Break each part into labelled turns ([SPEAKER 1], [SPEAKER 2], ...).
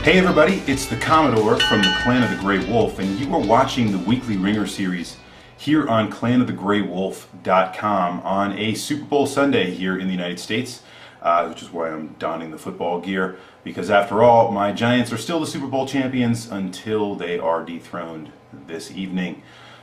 [SPEAKER 1] Hey everybody, it's the Commodore from the Clan of the Grey Wolf, and you are watching the weekly Wringer series here on clanofthegraywolf.com on a Super Bowl Sunday here in the United States, which is why I'm donning the football gear, because after all, my Giants are still the Super Bowl champions until they are dethroned this evening.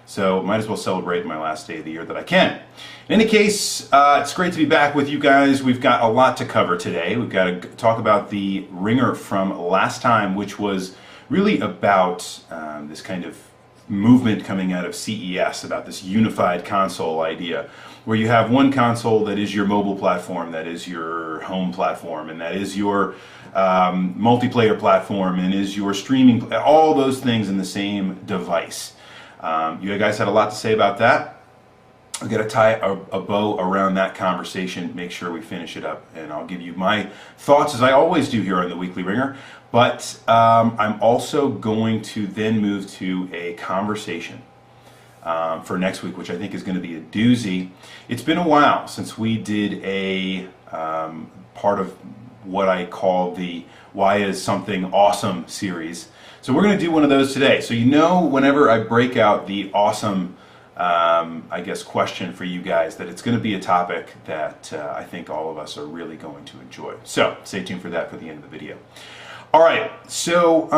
[SPEAKER 1] So might as well celebrate my last day of the year that I can. In any case, it's great to be back with you guys. We've got a lot to cover today. We've got to talk about the Wringer from last time, which was really about this kind of movement coming out of CES, about this unified console idea, where you have one console that is your mobile platform, that is your home platform, and that is your multiplayer platform, and is your streaming, all those things in the same device. You guys had a lot to say about that. I've got to tie a bow around that conversation, make sure we finish it up, and I'll give you my thoughts as I always do here on the Weekly Wringer. But I'm also going to then move to a conversation for next week, which I think is going to be a doozy. It's been a while since we did a part of what I call the Why Is Something Awesome series. So we're going to do one of those today. So you know, whenever I break out the awesome, I guess, question for you guys, that it's going to be a topic that I think all of us are really going to enjoy. So stay tuned for that for the end of the video. All right, so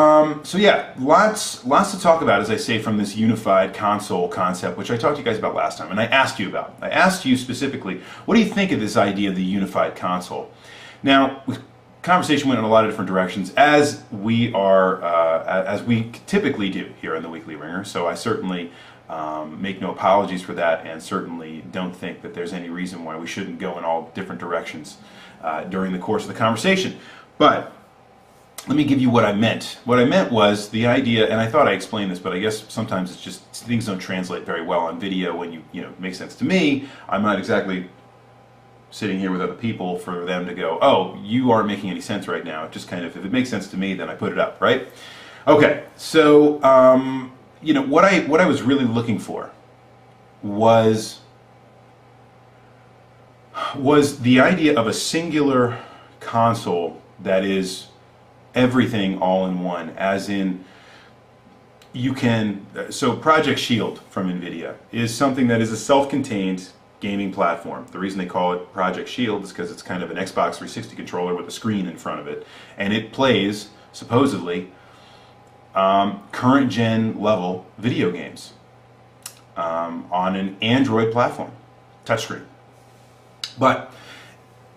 [SPEAKER 1] yeah, lots to talk about, as I say, from this unified console concept, which I talked to you guys about last time, and I asked you about. I asked you specifically, what do you think of this idea of the unified console? Now, conversation went in a lot of different directions, as we typically do here on the Weekly Wringer. So I certainly make no apologies for that, and certainly don't think that there's any reason why we shouldn't go in all different directions during the course of the conversation. But let me give you what I meant. What I meant was the idea, and I thought I explained this, but I guess sometimes it's just things don't translate very well on video when you know, it makes sense to me. I'm not exactly sitting here with other people for them to go, oh, you aren't making any sense right now. It just kind of, if it makes sense to me, then I put it up, right? Okay, so you know, what I was really looking for was the idea of a singular console that is everything all in one, as in you can, so Project Shield from NVIDIA is something that is a self-contained gaming platform. The reason they call it Project Shield is because it's kind of an Xbox 360 controller with a screen in front of it, and it plays, supposedly, current gen level video games on an Android platform, touchscreen. But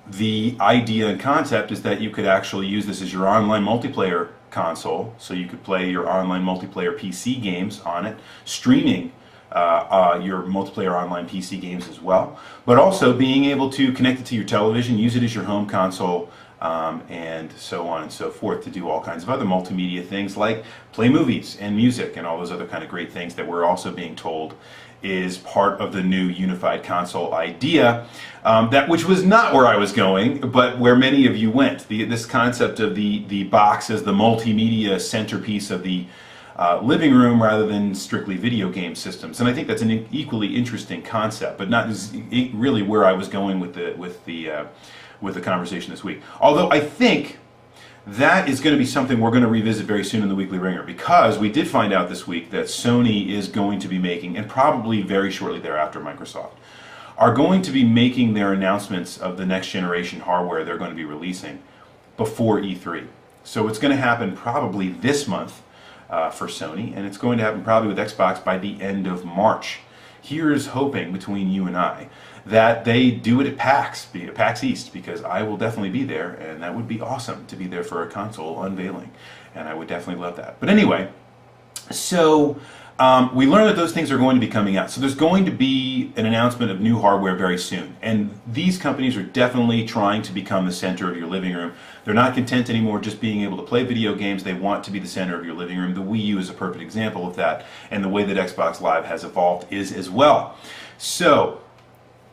[SPEAKER 1] the idea and concept is that you could actually use this as your online multiplayer console, so you could play your online multiplayer PC games on it, streaming your multiplayer online PC games as well, but also being able to connect it to your television, use it as your home console, and so on and so forth, to do all kinds of other multimedia things like play movies and music and all those other kind of great things that we're also being told is part of the new unified console idea, which was not where I was going, but where many of you went. This concept of the box as the multimedia centerpiece of the living room rather than strictly video game systems, and I think that's an equally interesting concept, but not really where I was going with the conversation this week. Although I think that is going to be something we're going to revisit very soon in the Weekly Wringer, because we did find out this week that Sony is going to be making, and probably very shortly thereafter Microsoft, are going to be making their announcements of the next generation hardware they're going to be releasing before E3. So it's going to happen probably this month for Sony, and it's going to happen probably with Xbox by the end of March. Here's hoping, between you and I, that they do it at PAX East, because I will definitely be there, and that would be awesome to be there for a console unveiling, and I would definitely love that. But anyway, so we learned that those things are going to be coming out. So there's going to be an announcement of new hardware very soon, and these companies are definitely trying to become the center of your living room. They're not content anymore just being able to play video games. They want to be the center of your living room. The Wii U is a perfect example of that, and the way that Xbox Live has evolved is as well. So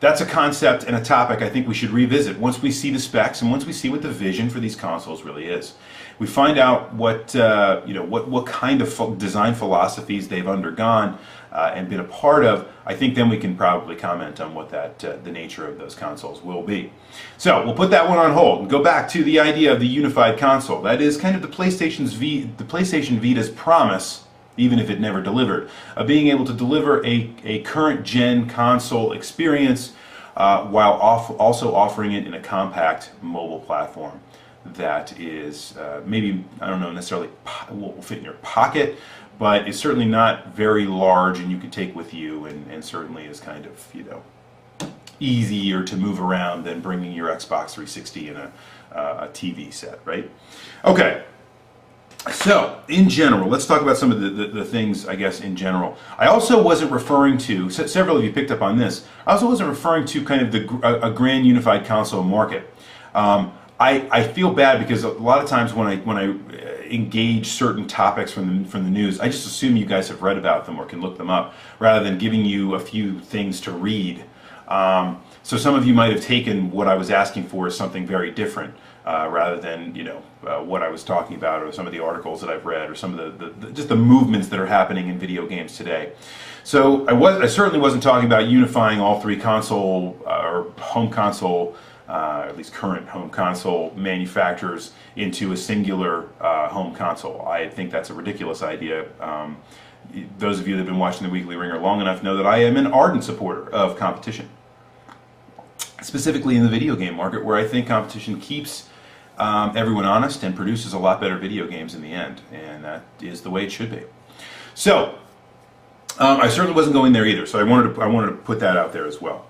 [SPEAKER 1] that's a concept and a topic I think we should revisit once we see the specs and once we see what the vision for these consoles really is. we find out what what kind of design philosophies they've undergone and been a part of. I think then we can probably comment on what the nature of those consoles will be. So we'll put that one on hold and go back to the idea of the unified console. That is kind of the PlayStation Vita's promise, even if it never delivered, of being able to deliver a current gen console experience while also offering it in a compact mobile platform that is maybe, I don't know necessarily will fit in your pocket, but it's certainly not very large and you can take with you, and certainly is kind of, you know, easier to move around than bringing your Xbox 360 in a TV set, right? Okay. So, in general, let's talk about some of the things, I guess, in general. I also wasn't referring to, several of you picked up on this, I also wasn't referring to kind of a grand unified console market. I feel bad because a lot of times when I engage certain topics from the news, I just assume you guys have read about them or can look them up, rather than giving you a few things to read. So some of you might have taken what I was asking for as something very different, rather than, you know, what I was talking about, or some of the articles that I've read, or some of just the movements that are happening in video games today. So I certainly wasn't talking about unifying all three console or home console, at least current home console manufacturers, into a singular home console. I think that's a ridiculous idea. Those of you that have been watching the Weekly Ringer long enough know that I am an ardent supporter of competition, specifically in the video game market, where I think competition keeps everyone honest and produces a lot better video games in the end, and that is the way it should be. So I certainly wasn't going there either, so I wanted to put that out there as well.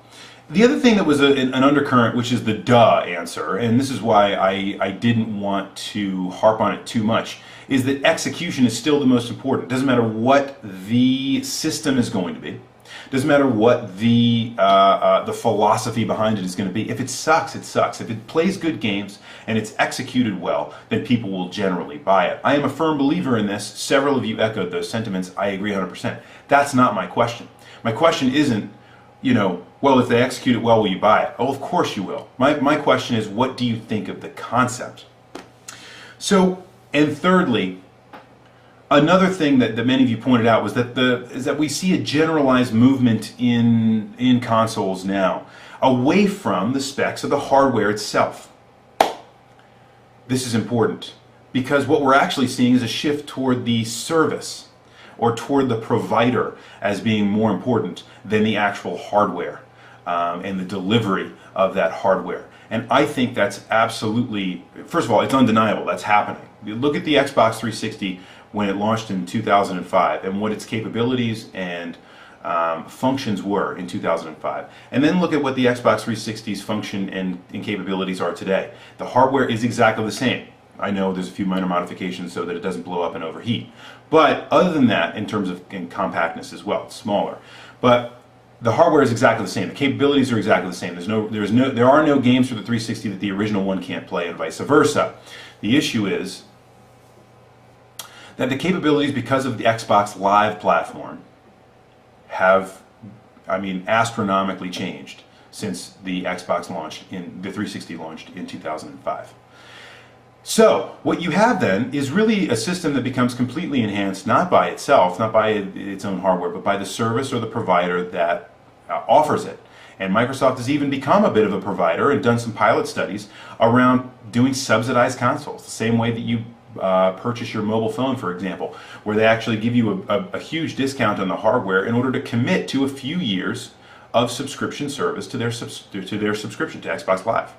[SPEAKER 1] The other thing that was an undercurrent, which is the duh answer, and this is why I didn't want to harp on it too much, is that execution is still the most important. It doesn't matter what the system is going to be. Doesn't matter what the philosophy behind it is going to be. If it sucks, it sucks. If it plays good games and it's executed well, then people will generally buy it. I am a firm believer in this. Several of you echoed those sentiments. I agree 100%. That's not my question. My question isn't, you know, well, if they execute it well, will you buy it? Oh, of course you will. My question is, what do you think of the concept? So, and thirdly, another thing that many of you pointed out was that we see a generalized movement in consoles now away from the specs of the hardware itself. This is important because what we're actually seeing is a shift toward the service, or toward the provider, as being more important than the actual hardware and the delivery of that hardware. And I think that's absolutely, first of all, it's undeniable that's happening. You look at the Xbox 360 when it launched in 2005 and what its capabilities and functions were in 2005. And then look at what the Xbox 360's function and capabilities are today. The hardware is exactly the same. I know there's a few minor modifications so that it doesn't blow up and overheat. But other than that, in terms of compactness as well, it's smaller. But the hardware is exactly the same. The capabilities are exactly the same. There are no games for the 360 that the original one can't play, and vice versa. The issue is that the capabilities, because of the Xbox Live platform, have, I mean, astronomically changed since the Xbox launched the 360 launched in 2005. So what you have then is really a system that becomes completely enhanced, not by itself, not by its own hardware, but by the service or the provider that offers it. And Microsoft has even become a bit of a provider and done some pilot studies around doing subsidized consoles, the same way that you purchase your mobile phone, for example, where they actually give you a huge discount on the hardware in order to commit to a few years of subscription service to their subscription to Xbox Live.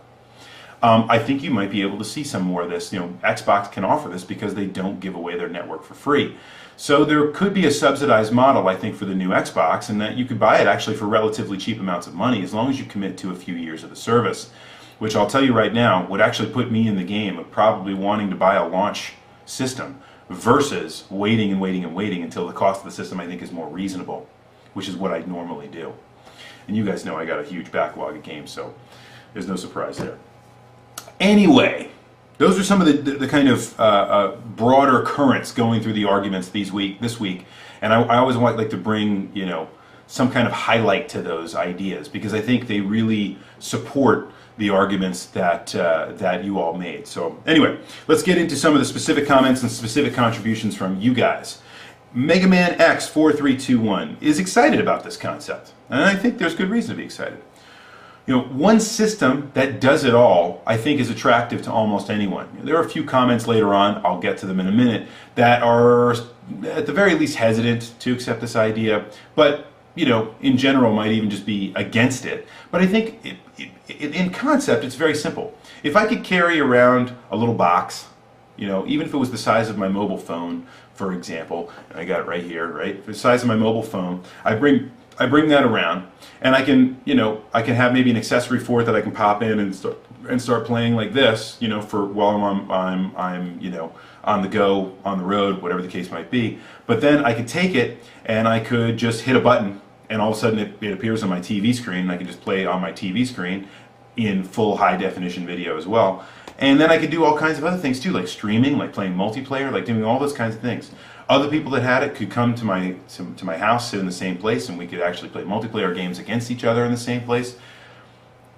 [SPEAKER 1] I think you might be able to see some more of this. You know, Xbox can offer this because they don't give away their network for free. So there could be a subsidized model, I think, for the new Xbox, and that you could buy it actually for relatively cheap amounts of money as long as you commit to a few years of the service, which I'll tell you right now would actually put me in the game of probably wanting to buy a launch system versus waiting and waiting and waiting until the cost of the system, I think, is more reasonable, which is what I normally do. And you guys know I got a huge backlog of games, so there's no surprise there. Anyway, those are some of the kind of broader currents going through the arguments this week, and I always like to bring, you know, some kind of highlight to those ideas because I think they really support the arguments that you all made. So anyway, let's get into some of the specific comments and specific contributions from you guys. Mega Man X 4321 is excited about this concept, and I think there's good reason to be excited. You know, one system that does it all, I think, is attractive to almost anyone. There are a few comments later on, I'll get to them in a minute, that are at the very least hesitant to accept this idea, but you know, in general might even just be against it. But I think in concept it's very simple. If I could carry around a little box, you know, even if it was the size of my mobile phone, for example, and I got it right here, right? The size of my mobile phone, I bring that around, and I can, you know, I can have maybe an accessory for it that I can pop in and start playing like this, you know, for while I'm you know, on the go, on the road, whatever the case might be. But then I could take it and I could just hit a button, and all of a sudden it appears on my TV screen, and I can just play on my TV screen in full high definition video as well. And then I could do all kinds of other things too, like streaming, like playing multiplayer, like doing all those kinds of things. Other people that had it could come to my house, sit in the same place, and we could actually play multiplayer games against each other in the same place.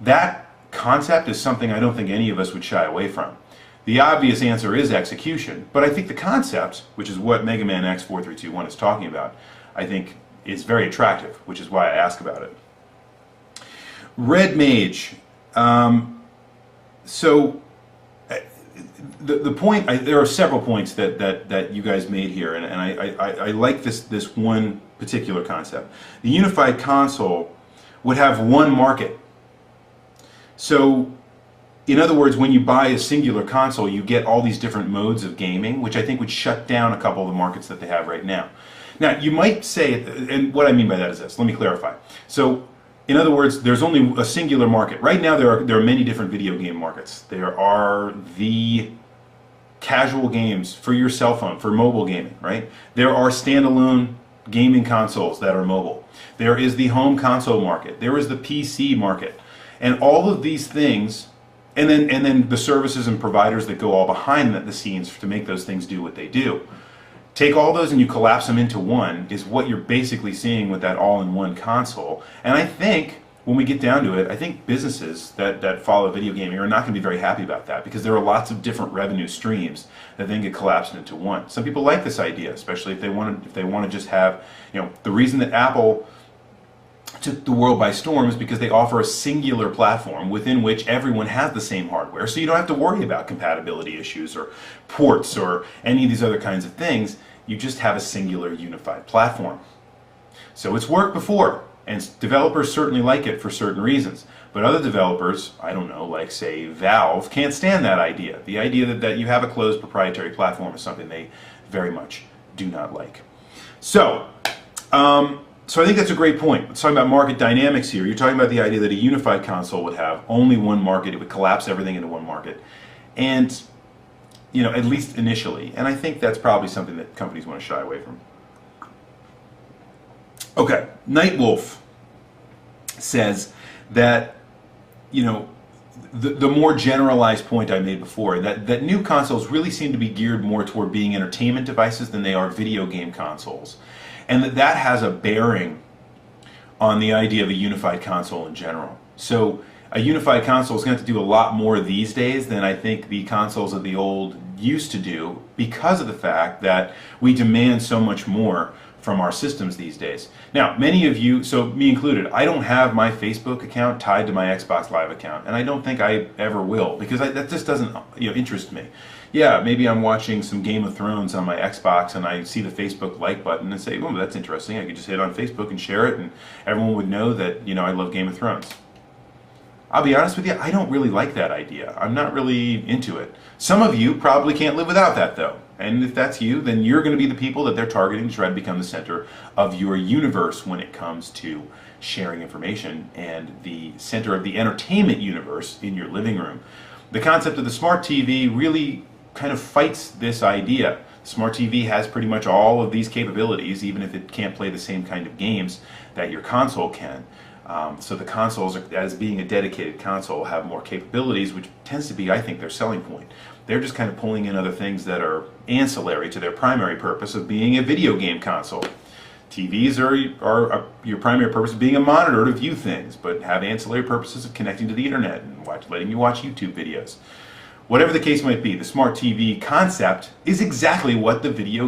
[SPEAKER 1] That concept is something I don't think any of us would shy away from. The obvious answer is execution, but I think the concept, which is what Mega Man X 4321 is talking about, I think is very attractive, which is why I ask about it. Red Mage. So the point, there are several points that you guys made here, and I like this one particular concept. The unified console would have one market. So, in other words, when you buy a singular console, you get all these different modes of gaming, which I think would shut down a couple of the markets that they have right now. Now, you might say, and what I mean by that is this, let me clarify. So, in other words, there's only a singular market. Right now, there are many different video game markets. There are the casual games for your cell phone, for mobile gaming, right? There are standalone gaming consoles that are mobile. There is the home console market. There is the PC market. And all of these things, and then the services and providers that go all behind the scenes to make those things do what they do. Take all those and you collapse them into one is what you're basically seeing with that all-in-one console. And I think, when we get down to it, I think businesses that follow video gaming are not going to be very happy about that, because there are lots of different revenue streams that then get collapsed into one. Some people like this idea, especially if they want to just have, you know, the reason that Apple took the world by storm is because they offer a singular platform within which everyone has the same hardware, so you don't have to worry about compatibility issues or ports or any of these other kinds of things. You just have a singular unified platform. So it's worked before, and developers certainly like it for certain reasons, but other developers, I don't know, like say Valve, can't stand that idea. The idea that you have a closed proprietary platform is something they very much do not like. So I think that's a great point. Let's talk about market dynamics here. You're talking about the idea that a unified console would have only one market. It would collapse everything into one market. And, you know, at least initially. And I think that's probably something that companies want to shy away from. Okay, Nightwolf says that, you know, the more generalized point I made before, that new consoles really seem to be geared more toward being entertainment devices than they are video game consoles. And that has a bearing on the idea of a unified console in general. So a unified console is going to have to do a lot more these days than I think the consoles of the old used to do, because of the fact that we demand so much more from our systems these days. Now, many of you, so me included, I don't have my Facebook account tied to my Xbox Live account, and I don't think I ever will, because that just doesn't, you know, interest me. Yeah, maybe I'm watching some Game of Thrones on my Xbox and I see the Facebook like button and say, oh, that's interesting. I could just hit on Facebook and share it, and everyone would know that, you know, I love Game of Thrones. I'll be honest with you, I don't really like that idea. I'm not really into it. Some of you probably can't live without that, though. And if that's you, then you're going to be the people that they're targeting to try to become the center of your universe when it comes to sharing information and the center of the entertainment universe in your living room. The concept of the smart TV really kind of fights this idea. Smart TV has pretty much all of these capabilities, even if it can't play the same kind of games that your console can. So the consoles, as being a dedicated console, have more capabilities, which tends to be, I think, their selling point. They're just kind of pulling in other things that are ancillary to their primary purpose of being a video game console. TVs are your primary purpose of being a monitor to view things, but have ancillary purposes of connecting to the internet and letting you watch YouTube videos. Whatever the case might be, the smart TV concept is exactly what the video